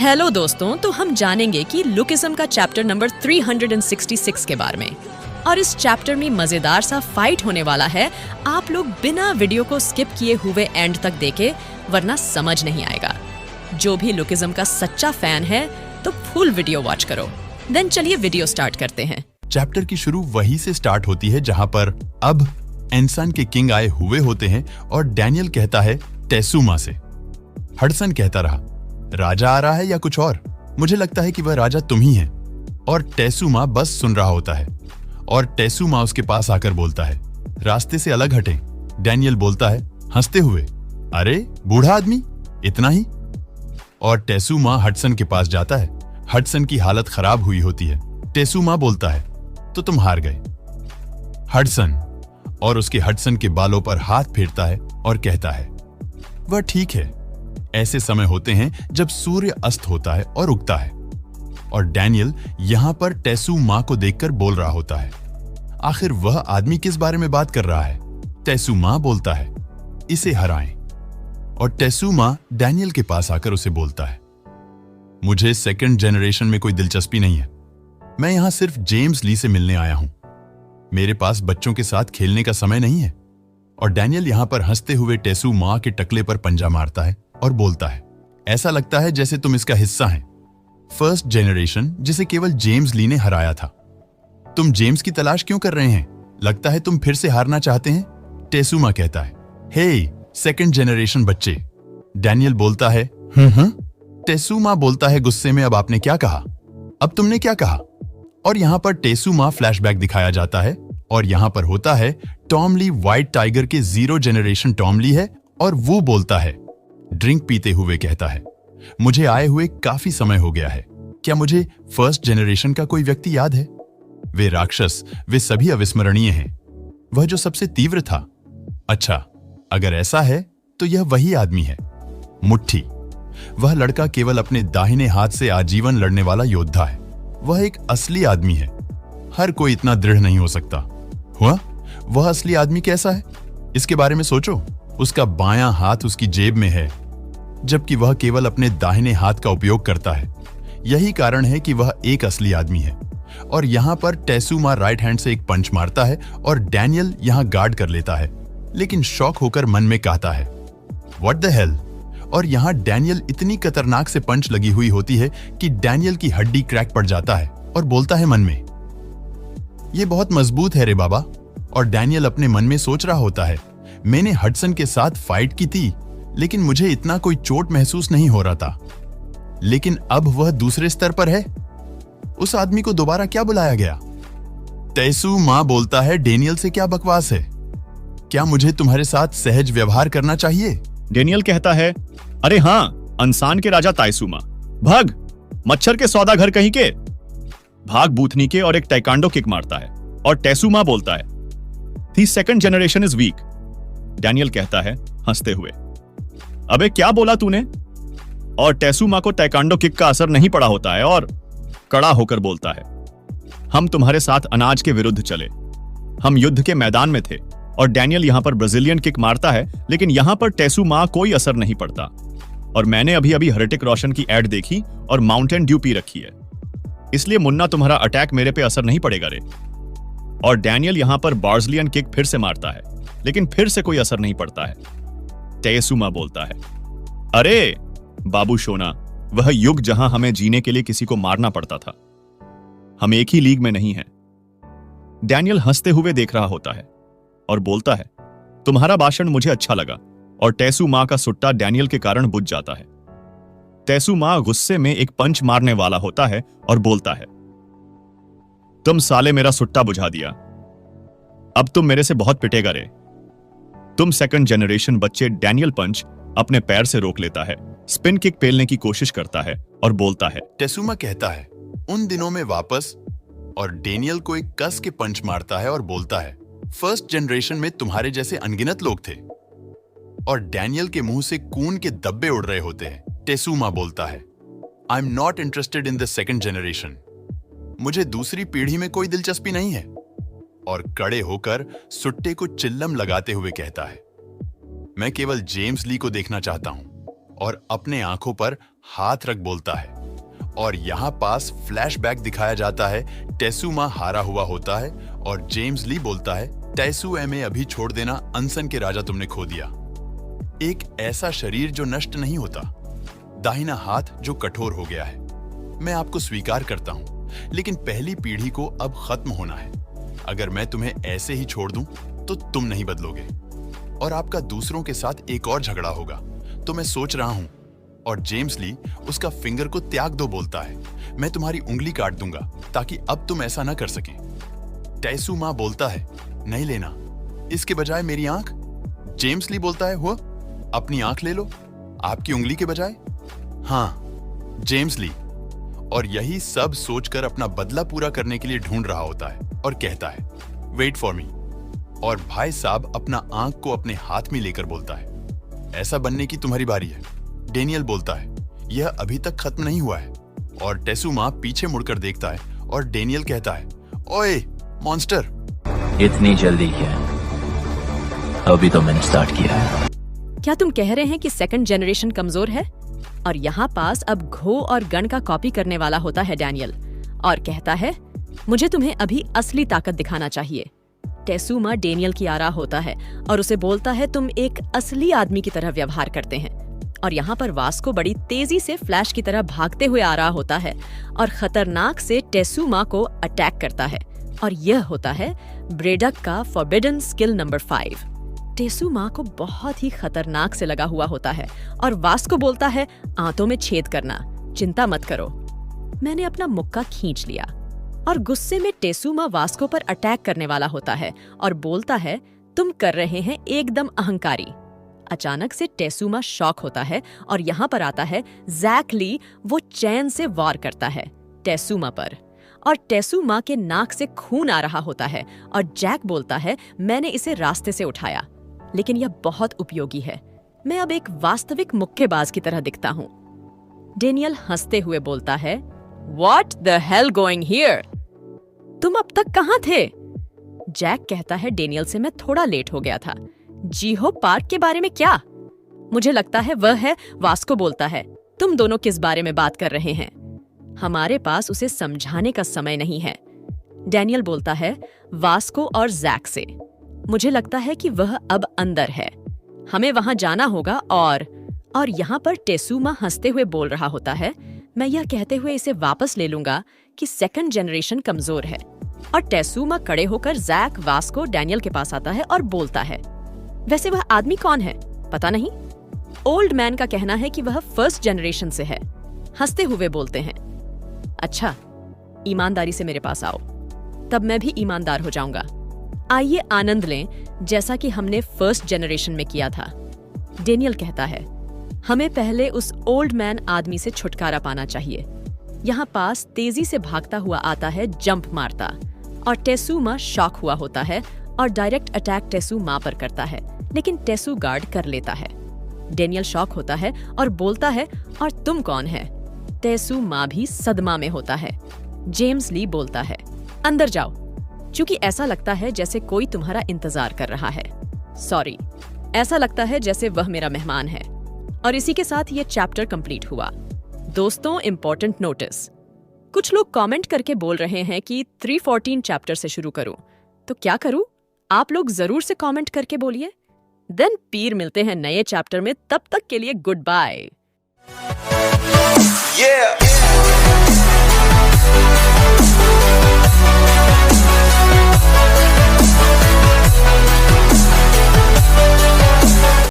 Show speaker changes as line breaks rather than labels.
Hello दोस्तों, तो हम जानेंगे कि लुकिज्म का चैप्टर नंबर 366 के बारे में। और इस चैप्टर में मजेदार सा फाइट होने वाला है। आप लोग बिना वीडियो को स्किप किए हुए एंड तक देखें, वरना समझ नहीं आएगा। जो भी लुकिज्म का सच्चा फैन है तो फुल वीडियो वॉच करो। देन चलिए वीडियो स्टार्ट करते हैं।
चैप्टर की शुरू वहीं से स्टार्ट होती है जहां पर अब एंसन के किंग आए हुए होते हैं और डैनियल कहता है टेसुमा से। हडसन कहता रहा, राजा आ रहा है या कुछ और? मुझे लगता है कि वह राजा तुम ही हैं। और टेसुमा बस सुन रहा होता है और टेसुमा उसके पास आकर बोलता है, रास्ते से अलग हटें। डैनियल बोलता है हंसते हुए, अरे बूढ़ा आदमी, इतना ही? और टेसुमा हडसन के पास जाता है। हडसन की हालत खराब हुई होती है। टेसुमा बोलता है, तो तुम हार गए। हडसन और उसके हडसन के बालों पर हाथ फेरता है और कहता है, वह ठीक है। ऐसे समय होते हैं जब सूर्य अस्त होता है और उगता है। और डैनियल यहां पर टेसुमा को देखकर बोल रहा होता है, आखिर वह आदमी किस बारे में बात कर रहा है? टेसुमा बोलता है, इसे हराएं। और टेसुमा डैनियल के पास आकर उसे बोलता है, मुझे सेकंड जनरेशन में कोई दिलचस्पी नहीं है। मैं यहां सिर्फ जेम्स ली से मिलने आया हूं। मेरे पास बच्चों के साथ खेलने का समय नहीं है। और डैनियल यहां पर हंसते हुए टेसुमा के टकले पर पंजा मारता है और बोलता है, ऐसा लगता है जैसे तुम इसका हिस्सा हैं। फर्स्ट जनरेशन जिसे केवल जेम्स ली ने हराया था। तुम जेम्स की तलाश क्यों कर रहे हैं? लगता है तुम फिर से हारना चाहते हैं? टेसुमा कहता है, हे सेकंड जनरेशन बच्चे। डैनियल बोलता है, टेसुमा बोलता है गुस्से में, अब आपने क्या कहा? अब तुमने क्या कहा? और यहां पर टेसुमा फ्लैशबैक दिखाया जाता है और यहां पर होता है टॉम ली व्हाइट टाइगर के 0 जनरेशन टॉम ली है और वो बोलता है, ड्रिंक पीते हुए कहता है, मुझे आए हुए काफी समय हो गया है। क्या मुझे फर्स्ट जनरेशन का कोई व्यक्ति याद है? वे राक्षस, वे सभी अविस्मरणीय हैं। वह जो सबसे तीव्र था। अच्छा, अगर ऐसा है तो यह वही आदमी है। मुट्ठी। वह लड़का केवल अपने दाहिने हाथ से आजीवन लड़ने वाला योद्धा है। वह एक असली आदमी है। हर कोई इतना दृढ़ नहीं हो सकता। हुआ? वह असली आदमी कैसा है? इसके बारे में सोचो। उसका बायां हाथ उसकी जेब में है, जबकि वह केवल अपने दाहिने हाथ का उपयोग करता है। यही कारण है कि वह एक असली आदमी है। और यहां पर टेसुमा राइट हैंड से एक पंच मारता है और डैनियल यहां गार्ड कर लेता है, लेकिन शॉक होकर मन में कहता है, व्हाट द हेल? और यहां डैनियल इतनी खतरनाक से पंच लगी हुई होती है कि डैनियल की हड्डी क्रैक पड़ जाता है और बोलता है मन में, यह बहुत मजबूत है रे बाबा। और डैनियल अपने मन में सोच रहा होता है, मैंने हडसन के साथ फाइट की थी, लेकिन मुझे इतना कोई चोट महसूस नहीं हो रहा था। लेकिन अब वह दूसरे स्तर पर है। उस आदमी को दोबारा क्या बुलाया गया? टेसुमा बोलता है, डैनियल से क्या बकवास है? क्या मुझे तुम्हारे साथ सहज व्यवहार करना चाहिए?
डैनियल कहता है, अरे हां, अंसान के राजा ताइसुमा, भाग, मच्छर के सौदागर कहीं के। भाग बूथनी के और एक टाइकांडो किक मारता है। और टेसुमा बोलता है, the second generation is weak. Daniel कहता है हंसते हुए, अबे क्या बोला तूने? और टेसुमा को टाइकांडो किक का असर नहीं पड़ा होता है और कड़ा होकर बोलता है, हम तुम्हारे साथ अनाज के विरुद्ध चले। हम युद्ध के मैदान में थे। और डैनियल यहां पर ब्राजीलियन किक मारता है, लेकिन यहां पर टेसुमा कोई असर नहीं पड़ता। और मैंने अभी अभी हृतिक रोशन की एड देखी और माउंटेन ड्यू पी रखी है, इसलिए मुन्ना तुम्हारा अटैक मेरे पे असर नहीं पड़ेगा रे। और डैनियल यहां पर बार्जलियन किक फिर से मारता है, लेकिन फिर से कोई असर नहीं पड़ता है। टेसुमा बोलता है, अरे बाबू शोना, वह युग जहां हमें जीने के लिए किसी को मारना पड़ता था। हम एक ही लीग में नहीं हैं। डैनियल हंसते हुए देख रहा होता है और बोलता है, तुम्हारा भाषण मुझे अच्छा लगा। और टेसुमा का सुट्टा डैनियल के कारण बुझ जाता है। टेसुमा गुस्से में एक पंच मारने वाला होता है और बोलता है, तुम साले मेरा सुट्टा बुझा दिया। अब तुम मेरे से बहुत पिटेगा रे। तुम सेकंड जनरेशन बच्चे। डैनियल पंच अपने पैर से रोक लेता है, स्पिन किक पेलने की कोशिश करता है और बोलता है,
टेसुमा कहता है, उन दिनों में वापस। और डैनियल को एक कस के पंच मारता है और बोलता है, फर्स्ट जनरेशन में तुम्हारे जैसे अनगिनत लोग थे। और डैनियल के मुंह से खून के धब्बे उड़ रहे होते हैं। टेसुमा बोलता है, I am not interested in the second generation. मुझे दूसरी पीढ़ी में कोई दिलचस्पी नहीं है। और कड़े होकर सुट्टे को चिल्लम लगाते हुए कहता है, मैं केवल जेम्स ली को देखना चाहता हूं। और अपने आंखों पर हाथ रख बोलता है। और यहाँ पास फ्लैशबैक दिखाया जाता है, टेसुमा हारा हुआ होता है और जेम्स ली बोलता है, टेसुएमे अभी छोड़ देना, अनसन के राजा तुमने खो दिया। एक ऐसा शरीर जो नष्ट नहीं होता, दाहिना हाथ जो कठोर हो गया है। मैं आपको स्वीकार करता हूं, लेकिन पहली पीढ़ी को अब खत्म होना है। अगर मैं तुम्हें ऐसे ही छोड़ दूं तो तुम नहीं बदलोगे और आपका दूसरों के साथ एक और झगड़ा होगा। तो मैं सोच रहा हूं। और जेम्स ली उसका फिंगर को त्याग दो बोलता है, मैं तुम्हारी उंगली काट दूंगा ताकि अब तुम ऐसा ना कर सके। टेसुमा बोलता है, नहीं लेना, इसके बजाय मेरी आंख। जेम्स ली बोलता है, हुआ अपनी आंख ले लो, आपकी उंगली के बजाय। हाँ, जेम्स ली। और यही सब सोचकर अपना बदला पूरा करने के लिए ढूंढ रहा होता है और कहता है, वेट फॉर मी। और भाई साहब अपना आंख को अपने हाथ में लेकर बोलता है, ऐसा बनने की तुम्हारी बारी है। डेनियल बोलता है, यह अभी तक खत्म नहीं हुआ है। और टेसुमा पीछे मुड़कर देखता है और डेनियल कहता है, ओए मॉन्स्टर,
इतनी जल्दी क्या? अभी तो मैंने स्टार्ट किया है।
क्या तुम कह रहे हैं कि सेकंड जनरेशन कमजोर है? और यहाँ पास अब घो और गन का कॉपी करने वाला होता है डैनियल और कहता है, मुझे तुम्हें अभी असली ताकत दिखाना चाहिए। टेसुमा डेनियल की आरा होता है और उसे बोलता है, तुम एक असली आदमी की तरह व्यवहार करते हैं। और यहाँ पर वास्को बड़ी तेजी से फ्लैश की तरह भागते हुए आ रहा होता है और खतरनाक से टेसुमा को अटैक करता है। और यह होता है ब्रेडक का फॉरबिडन स्किल नंबर 5। टेसुमा को बहुत ही खतरनाक से लगा हुआ होता है और वास्को बोलता है, आंतों में छेद करना, चिंता मत करो। मैंने अपना मुक्का खींच लिया और गुस्से में टेसुमा वास्को पर अटैक करने वाला होता है और बोलता है, तुम कर रहे हैं एकदम अहंकारी। अचानक से टेसुमा शॉक होता है और यहाँ पर आता है जैक ली। वो चैन से वार करता है टेसुमा पर और टेसुमा के नाक से खून आ रहा होता है और जैक बोलता है, मैंने इसे रास्ते से उठाया, लेकिन यह बहुत उपयोगी है। मैं अब एक वास्तविक मुक्केबाज की तरह दिखता हूँ। डेनियल हंसते हुए बोलता है, What the hell going here? तुम अब तक कहाँ थे? जैक कहता है डेनियल से, मैं थोड़ा लेट हो गया था। जीहो पार्क के बारे में क्या? मुझे लगता है वह है। वास्को बोलता है, तुम दोनों किस बारे में बात कर रहे हैं? हमारे पास उसे समझाने का समय नहीं है। डैनियल बोलता है, वास्को और जैक से। मुझे लगता है कि वह अब अंदर है, हमें वहां जाना होगा। और यहाँ पर टेसुमा हंसते हुए बोल रहा होता है, मैं यह कहते हुए इसे वापस ले लूंगा कि सेकंड जनरेशन कमजोर है। और टेसुमा खड़े होकर जैक, वास्को, डैनियल के पास आता है और बोलता है, वैसे वह आदमी कौन है पता नहीं। ओल्ड मैन का कहना है कि वह फर्स्ट जनरेशन से है। हंसते हुए बोलते हैं, अच्छा, ईमानदारी से मेरे पास आओ, तब मैं भी ईमानदार हो जाऊंगा। आइए आनंद लें, जैसा कि हमने फर्स्ट जनरेशन में किया था। डेनियल कहता है, हमें पहले उस ओल्ड मैन आदमी से छुटकारा पाना चाहिए। यहाँ पास तेजी से भागता हुआ आता है, जंप मारता, और टेसुमा शॉक हुआ होता है और डायरेक्ट अटैक टेसुमा पर करता है, लेकिन टेसु गार्ड कर लेता है। डेनियल शॉक होता है और बोलता है, और तुम कौन है? टेसुमा भी सदमा में होता है। जेम्स ली बोलता है, अंदर जाओ, क्योंकि ऐसा लगता है जैसे कोई तुम्हारा इंतजार कर रहा है। सॉरी, ऐसा लगता है जैसे वह मेरा मेहमान है। और इसी के साथ ये चैप्टर कंप्लीट हुआ। दोस्तों, इंपॉर्टेंट नोटिस, कुछ लोग कमेंट करके बोल रहे हैं कि 314 चैप्टर से शुरू करूं, तो क्या करूं? आप लोग जरूर से कमेंट करके बोलिए। देन पीर मिलते हैं नए चैप्टर में, तब तक के लिए गुड बाय।